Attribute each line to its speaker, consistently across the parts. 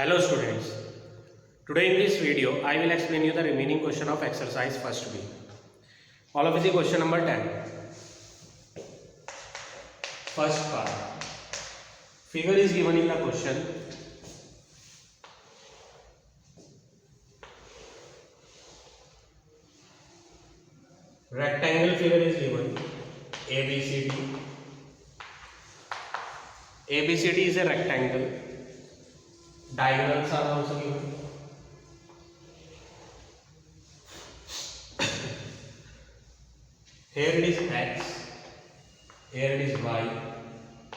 Speaker 1: Hello students, today in this video I will explain you the remaining question of exercise first B. All of the question number 10. First part. Figure is given in the question. Rectangle figure is given. ABCD. ABCD is a rectangle. Diagonals are also given. Here it is x, here it is y,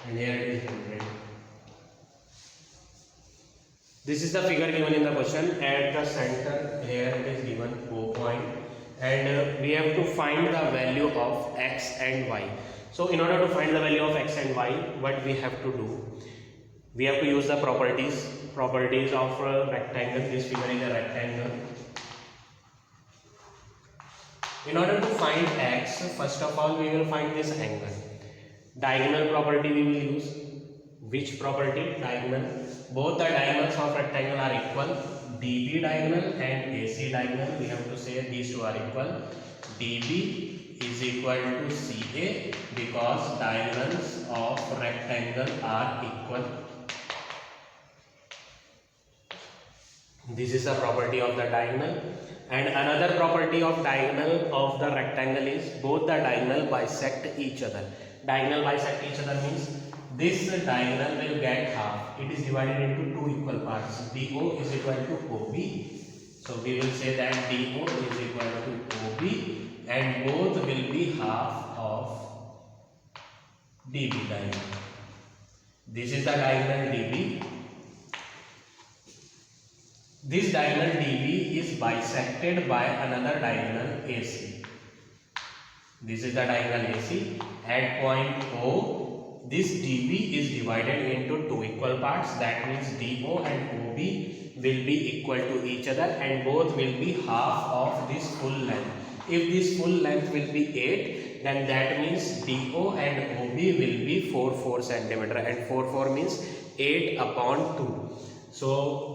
Speaker 1: and here it is 100. This is the figure given in the question. At the center, here it is given O point, and we have to find the value of x and y. So in order to find the value of x and y, what we have to do? We have to use the properties of a rectangle. This figure is a rectangle. In order to find x, first of all we will find this angle. Diagonal property we will use. Which property? Diagonal. Both the diagonals of rectangle are equal. DB diagonal and AC diagonal. We have to say these two are equal. DB is equal to CA because diagonals of rectangle are equal. This is the property of the diagonal, and another property of diagonal of the rectangle is both the diagonal bisect each other. Diagonal bisect each other means this diagonal will get half. It is divided into two equal parts. DO is equal to OB. So we will say that DO is equal to OB and both will be half of DB diagonal. This is the diagonal DB. This diagonal DB is bisected by another diagonal AC. This is the diagonal AC. At point O, this DB is divided into two equal parts. That means DO and OB will be equal to each other and both will be half of this full length. If this full length will be 8, then that means DO and OB will be 4 centimeter, and 4 means 8 upon 2. So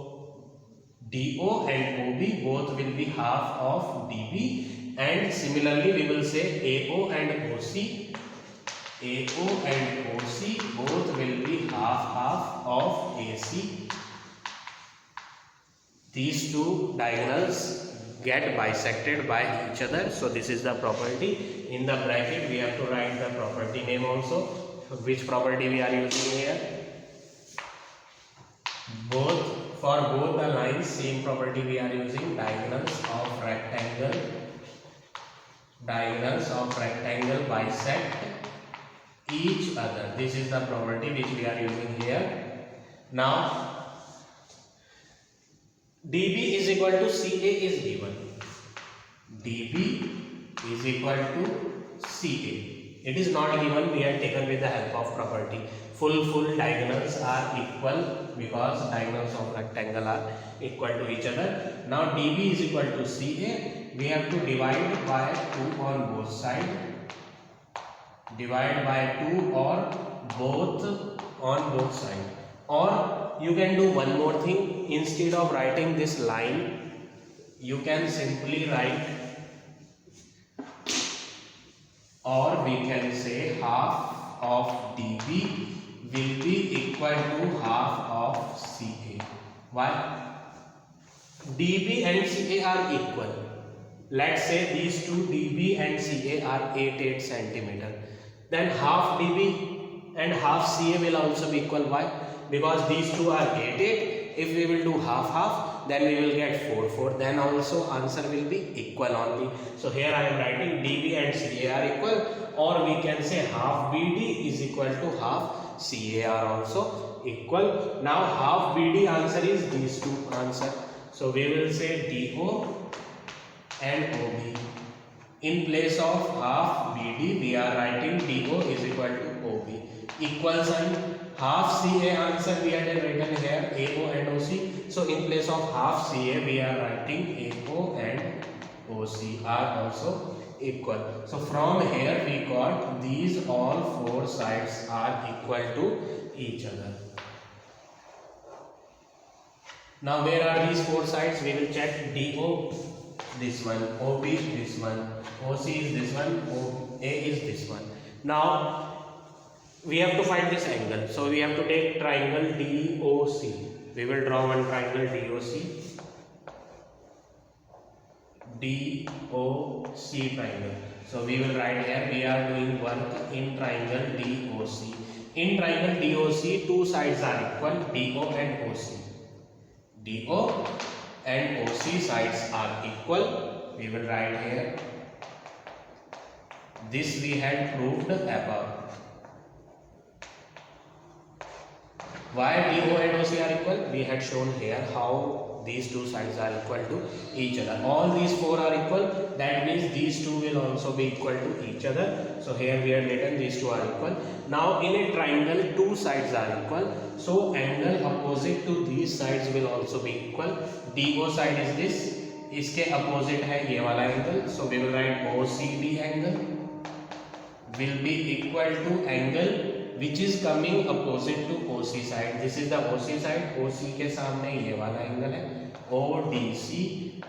Speaker 1: DO and OB both will be half of DB, and similarly we will say AO and OC. AO and OC both will be half of AC. These two diagonals get bisected by each other. So this is the property. In the bracket we have to write the property name also. Which property we are using here? For both the lines, same property we are using. Diagonals of rectangle bisect each other. This is the property which we are using here. Now DB is equal to CA is given. DB is equal to CA. It is not given, we are taken with the help of property. Full diagonals are equal because diagonals of rectangle are equal to each other. Now DB is equal to CA. We have to divide by 2 on both sides. Divide by 2 or both on both sides. Or you can do one more thing. Instead of writing this line, you can simply write, or we can say half of DB will be equal to half of CA. Why? DB and CA are equal. Let's say these two DB and CA are 8 centimeter. Then half DB and half CA will also be equal. Why? Because these two are 8. If we will do half, then we will get 4. Then also answer will be equal only. So here I am writing DB and CA are equal, or we can say half BD is equal to half CA are also equal. Now half BD answer is these two answer. So we will say DO and OB. In place of half BD, we are writing DO is equal to OB. Equal sign. Half CA answer we had written here AO and OC. So in place of half CA we are writing AO and OC are also equal. So from here we got these all 4 sides are equal to each other. Now where are these four sides? We will check. DO, this one. OB, this one. OC is this one. OA is this one. Now we have to find this angle. So we have to take triangle DOC. We will draw one triangle DOC. DOC triangle. So we will write here, we are doing work in triangle DOC. In triangle DOC, two sides are equal, DO and OC. DO and OC sides are equal. We will write here. This we had proved above. Why DO and OC are equal? We had shown here how these two sides are equal to each other. All these four are equal. That means these two will also be equal to each other. So here we have written these two are equal. Now in a triangle, two sides are equal. So angle opposite to these sides will also be equal. DO side is this. इसके opposite है ये वाला angle. So we will write OCD angle will be equal to angle which is coming opposite to OC side. This is the OC side. OC के सामने ये वाला angle है ODC.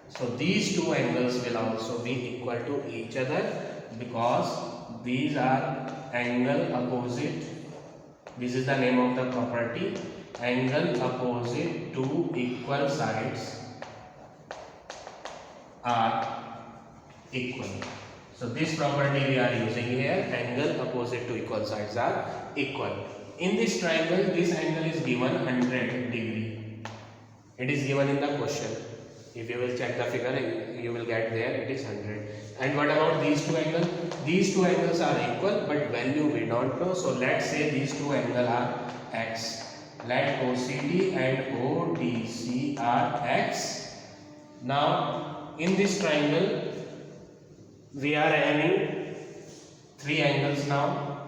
Speaker 1: So these two angles will also be equal to each other because these are angle opposite. This is the name of the property. Angle opposite to equal sides are equal. So this property we are using here, angle opposite to equal sides are equal. In this triangle, this angle is given 100 degree. It is given in the question. If you will check the figure, you will get there it is 100. And what about these two angles? These two angles are equal, but value we don't know. So let's say these two angles are x. Let OCD and ODC are x. Now in this triangle, we are having three angles now.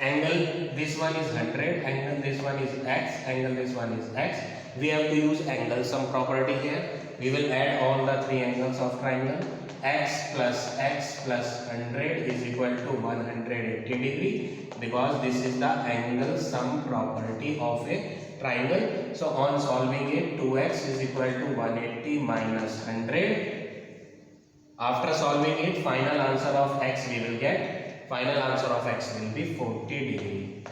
Speaker 1: Angle this one is 100, angle this one is x, angle this one is x. We have to use angle sum property here. We will add all the three angles of triangle. X plus 100 is equal to 180 degree because this is the angle sum property of a triangle. So on solving it, 2x is equal to 180 minus 100. After solving it, final answer of x we will get. Final answer of x will be 40 degree.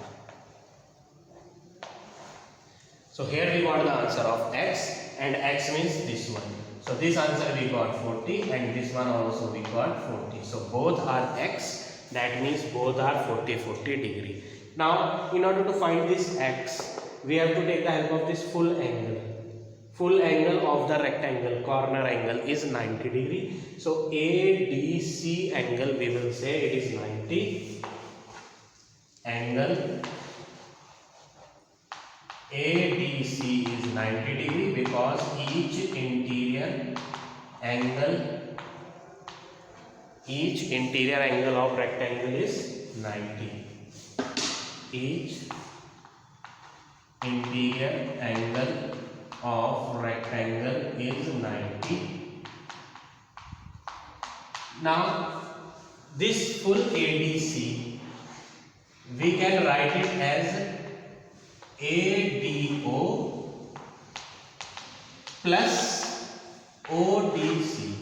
Speaker 1: So here we got the answer of x, and x means this one. So this answer we got 40 and this one also we got 40. So both are x, that means both are 40 degree. Now in order to find this x, we have to take the help of this full angle. Full angle of the rectangle, corner angle is 90 degree. So ADC angle we will say it is 90. Angle ADC is 90 degree because each interior angle of rectangle is 90. Each interior angle of rectangle is 90. Now this full ADC we can write it as ADO plus ODC.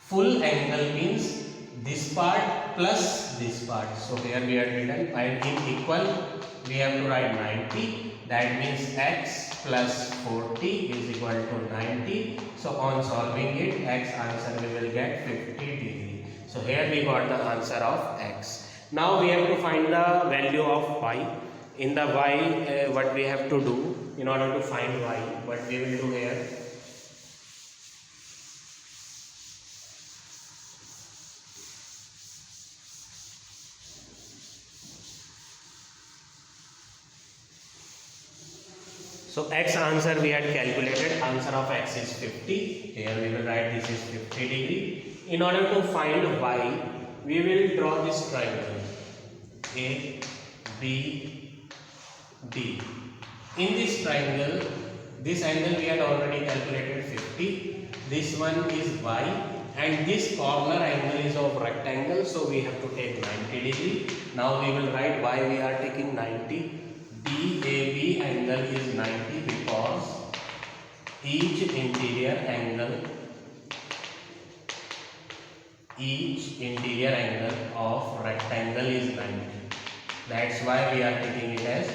Speaker 1: Full angle means this part plus this part. So here we are written in equal, we have to write 90. That means x plus 40 is equal to 90. So on solving it, x answer we will get 50 degree. So here we got the answer of x. Now we have to find the value of y. In the y, what we have to do in order to find y, what we will do here. So x answer we had calculated, answer of x is 50. Here we will write this is 50 degree. In order to find y, we will draw this triangle A, B, D. In this triangle, this angle we had already calculated 50. This one is y, and this corner angle is of rectangle, so we have to take 90 degree. Now we will write why we are taking 90. DAB each interior angle of rectangle is 90. That's why we are taking it as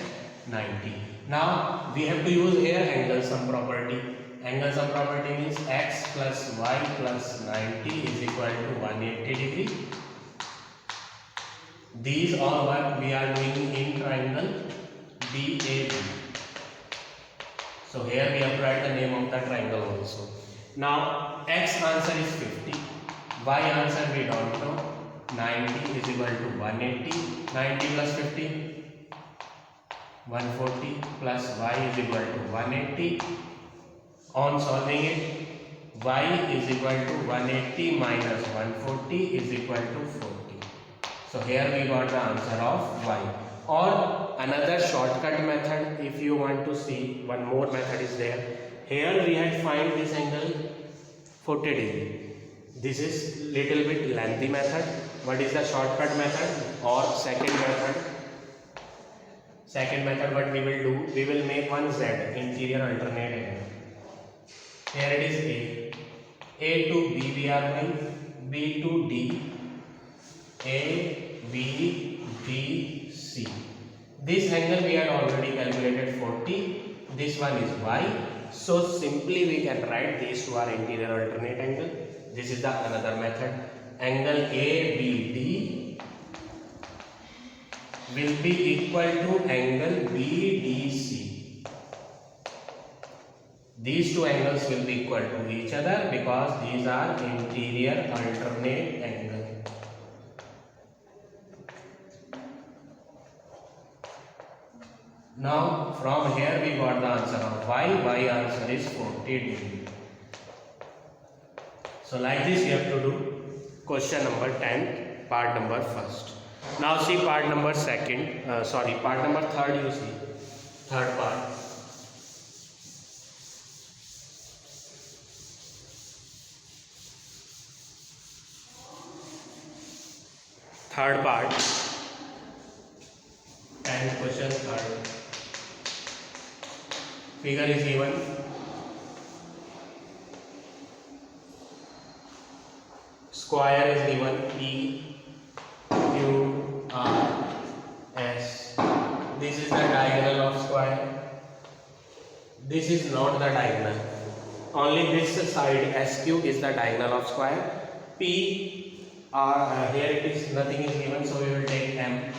Speaker 1: 90. Now we have to use here angle sum property. Angle sum property means x plus y plus 90 is equal to 180 degree. These all work we are doing in triangle BAB. So here we have to write the name of the triangle also. Now x answer is 50, y answer we don't know. 90 is equal to 180. 90 plus 50, 140 plus y is equal to 180. On solving it, y is equal to 180 minus 140 is equal to 40. So here we got the answer of y. Or another shortcut method, if you want to see, one more method is there. Here we had find this angle 40 degree. This is little bit lengthy method. What is the shortcut method or second method? Second method, what we will do, we will make one Z, interior alternate angle. Here it is A to B we are going, B to D, A, B, B, C. This angle we had already calculated 40, this one is Y. So simply we can write these two are interior alternate angle. This is the another method. Angle ABD will be equal to angle BDC. These two angles will be equal to each other because these are interior alternate angle. Now from here we got the answer of y. Y answer is 40 degree. So like this you have to do question number 10, part number first. Now see part number part number third, you see, third part. Third part, and question third. Figure is given. Square is given P, Q, R, S. This is the diagonal of square. This is not the diagonal. Only this side SQ is the diagonal of square. P, R, here it is, nothing is given, so we will take M.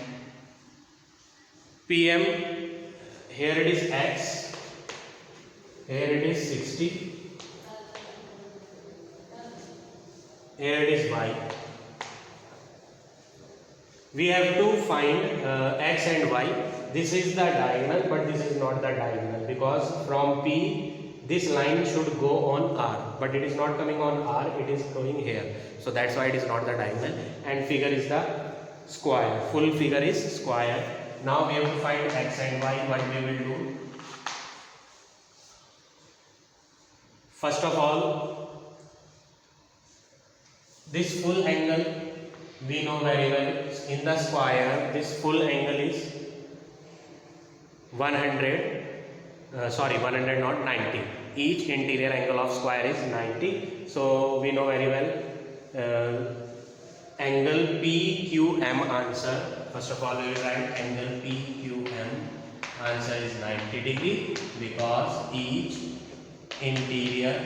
Speaker 1: PM, here it is X, here it is 60, here it is Y. We have to find X and Y. This is the diagonal, but this is not the diagonal because from P this line should go on R, but it is not coming on R, it is going here. So that's why it is not the diagonal, and figure is the square. Full figure is square. Now we have to find X and Y. What we will do? First of all, this full angle we know very well. In the square, this full angle is 90. Each interior angle of square is 90. So we know very well angle PQM answer. First of all, we will write angle PQM answer is 90 degree because each interior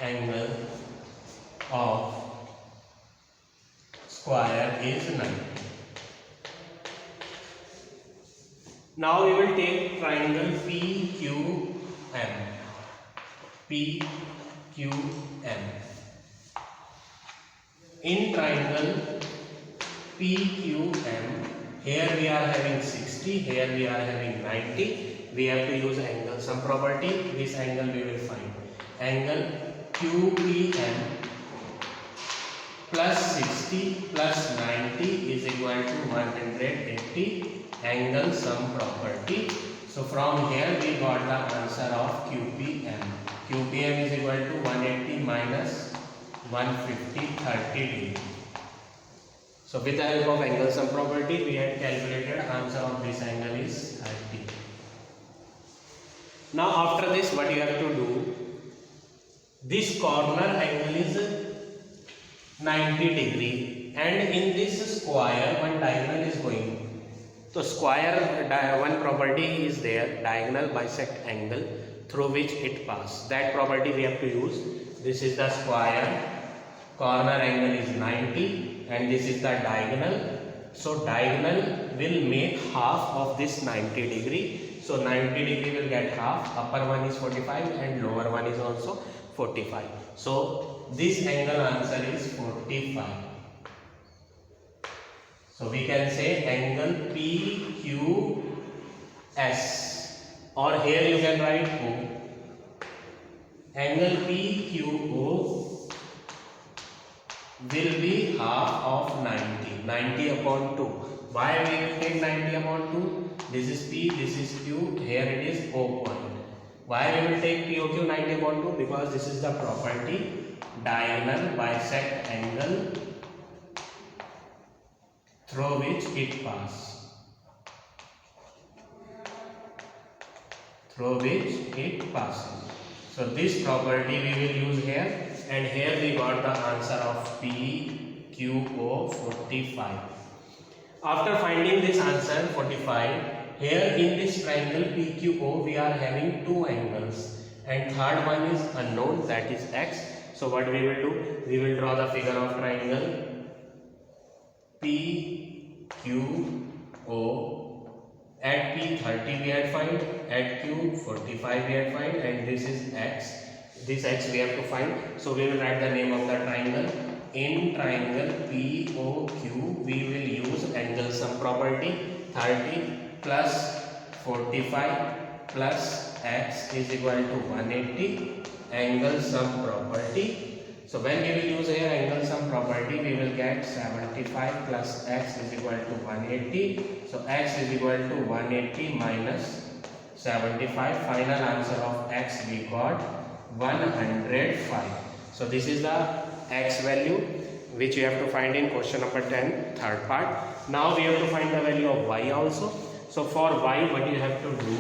Speaker 1: angle of square is 90. Now we will take triangle PQM. PQM. In triangle PQM, here we are having 60, here we are having 90. We have to use angle sum property. This angle we will find. Angle QPM plus 60 plus 90 is equal to 180. Angle sum property. So from here we got the answer of QPM. QPM is equal to 180 minus 150, 30 degree. So with the help of angle sum property, we had calculated answer of this angle is 30. Now after this, what you have to do? this corner angle is 90 degree, and in this square one diagonal is going. So square one property is there, diagonal bisect angle through which it passes. That property we have to use. This is the square, corner angle is 90 and this is the diagonal. So diagonal will make half of this 90 degree. So 90 degree will get half, upper one is 45 and lower one is also 45. So this angle answer is 45. So we can say angle PQS, or here you can write O. Angle PQO will be half of 90 upon 2. Why we will take 90 upon 2? This is P, this is Q, here it is O point. Why we will take POQ 90 upon 2? Because this is the property, diagonal bisect angle through which it passes. So this property we will use here, and here we got the answer of PQO 45. After finding this answer 45, here in this triangle PQO we are having two angles and third one is unknown, that is X. So what we will do? We will draw the figure of triangle PQO. At P 30 we had find, at Q 45 we had find, and this is X. This X we have to find. So we will write the name of the triangle. In triangle POQ we will use angle sum property. 30 plus 45 plus X is equal to 180, angle sum property. So when we will use here angle sum property, we will get 75 plus X is equal to 180. So X is equal to 180 minus 75. Final answer of X we got 105. So this is the X value which you have to find in question number 10, third part. Now we have to find the value of Y also. So for Y, what you have to do?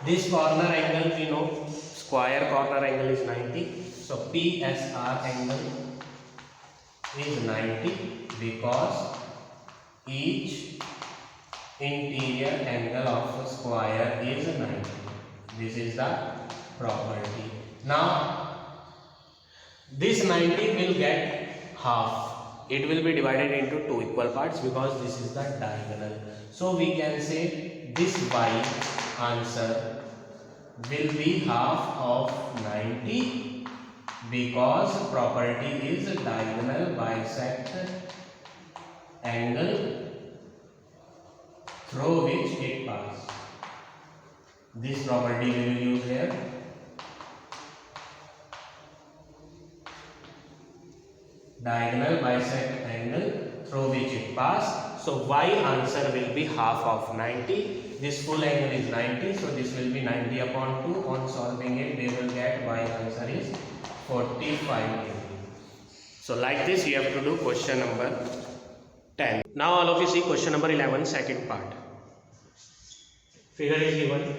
Speaker 1: This corner angle we know, square corner angle is 90. So PSR angle is 90 because each interior angle of a square is 90. This is the property. Now this 90 will get half. It will be divided into two equal parts because this is the diagonal. So we can say this Y answer will be half of 90 because property is diagonal bisect angle through which it passes. This property we will use here. Diagonal bisect angle through which it passes. So Y answer will be half of 90. This full angle is 90, so this will be 90 upon 2. On solving it, we will get Y answer is 45 degree. So like this you have to do question number 10. Now all of you see question number 11, second part. Figure is given.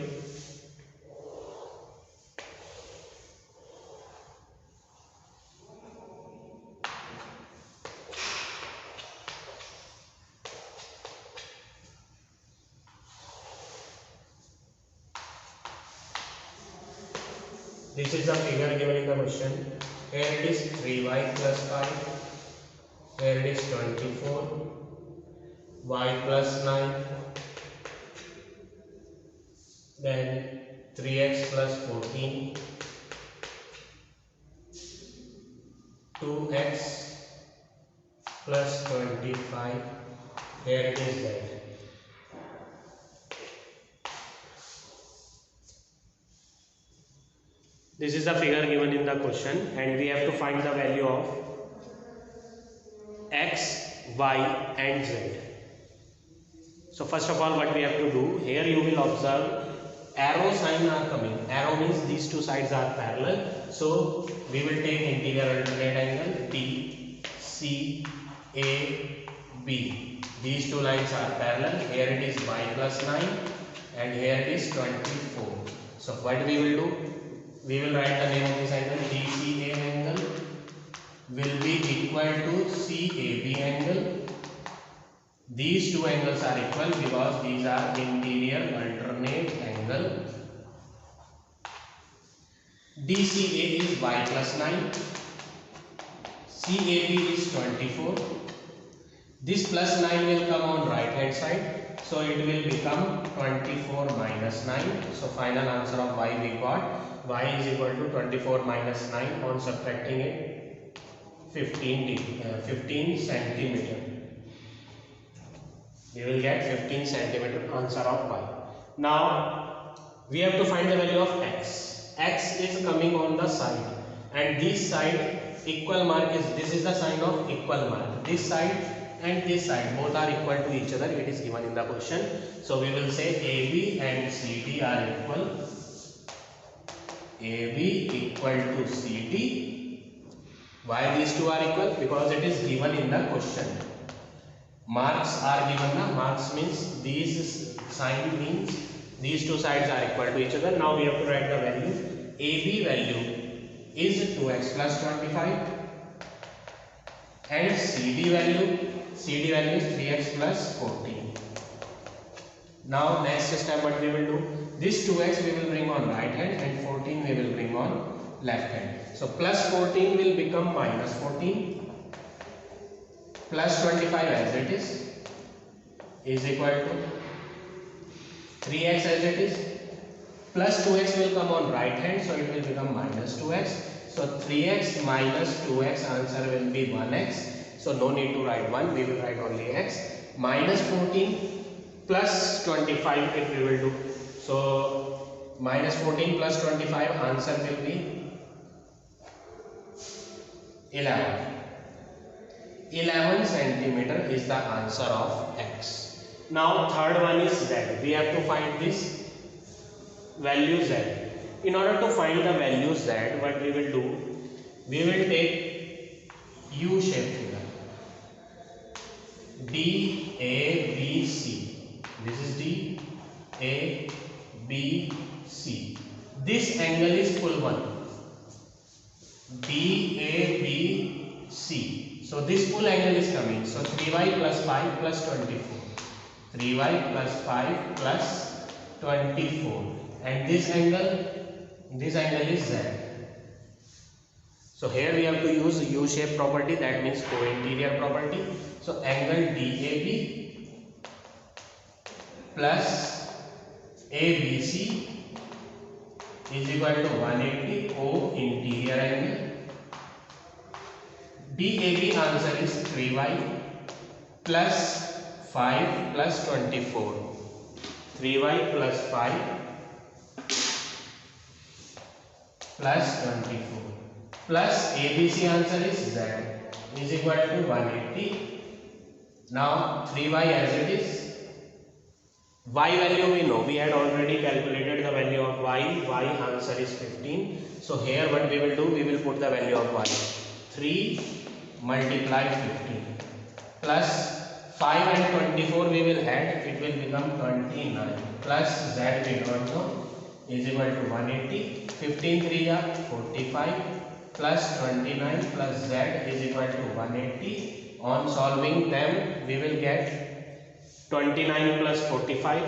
Speaker 1: This is the figure given in the question. Here it is 3y plus 5. Here it is 24. Y plus 9. Then 3x plus 14. 2x plus 25. Here it is z. This is the figure given in the question and we have to find the value of x, y and z. So first of all what we have to do, here you will observe arrow sign are coming. Arrow means these two sides are parallel. So we will take interior alternate angle T, C, A, B. These two lines are parallel. Here it is y plus 9 and here it is 24. So what we will do? we will write the name of this angle. DCA angle will be equal to CAB angle. These two angles are equal because these are interior alternate angle. DCA is y plus 9, CAB is 24. This plus 9 will come on right hand side, so it will become 24 minus 9. So final answer of y we got, y is equal to 24 minus 9. On subtracting it, 15 centimeter. We will get 15 centimeter answer of y. Now we have to find the value of x. X is coming on the side, and this side equal mark is, this is the sign of equal mark. This side and this side both are equal to each other. It is given in the question. So we will say AB and CD are equal. AB equal to CD. Why these two are equal? Because it is given in the question. Marks are given. Marks means these sign means these two sides are equal to each other. Now we have to write the value. AB value is 2x plus 25 and CD value is 3x plus 14. Now next step what we will do, this 2x we will bring on right hand and 14 we will bring on left hand. So plus 14 will become minus 14, plus 25 as it is equal to 3x as it is, plus 2x will come on right hand, so it will become minus 2x. So 3x minus 2x answer will be 1x. So no need to write 1, we will write only x. Minus 14 plus 25 if we will do. So minus 14 plus 25 answer will be 11. 11 centimeter is the answer of x. Now third one is z. We have to find this value z. In order to find the value z, what we will do, we will take U shape figure. DABC. This is DABC. This angle is full one. DABC. So this full angle is coming. So 3y plus 5 plus 24. 3y plus 5 plus 24. And this angle is z. So here we have to use U-shape property, that means co-interior property. So angle DAB plus ABC is equal to 180 co-interior angle. DAB answer is 3y plus 5 plus 24. 3y plus 5 plus 24 plus ABC answer is z is equal to 180. Now 3y as it is. Y value we know, we had already calculated the value of y. Y answer is 15. So here what we will do, we will put the value of y. 3 multiply 15 plus 5 and 24 we will add, it will become 29 plus z we don't know is equal to 180. 15 3 are 45 plus 29 plus z is equal to 180. On solving them we will get 29 plus 45.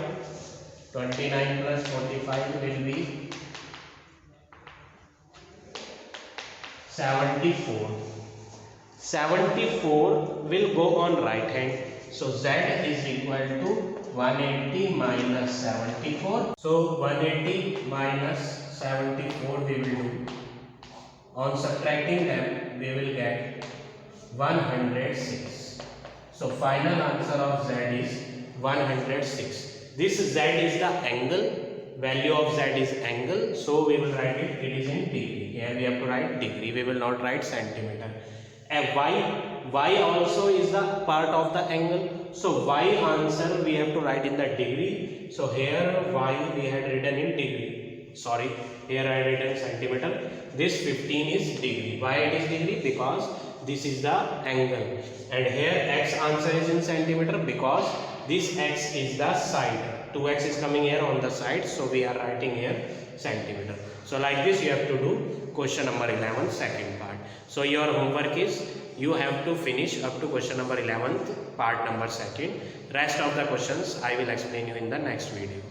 Speaker 1: 29 plus 45 will be 74. 74 will go on right hand. So z is equal to 180 minus 74. So 180 minus 74 we will do. On subtracting them we will get 106. So final answer of z is 106. This z is the angle, value of z is angle, so we will write it is in degree. Here we have to write degree, we will not write centimeter. And y also is the part of the angle, so y answer we have to write in the degree. So here y we had written in degree, sorry, here I written centimeter. This 15 is degree. Why it is degree? Because this is the angle, and here x answer is in centimeter because this x is the side. 2x is coming here on the side, so we are writing here centimeter. So like this you have to do question number 11 second part. So your homework is you have to finish up to question number 11th part number second. Rest of the questions I will explain you in the next video.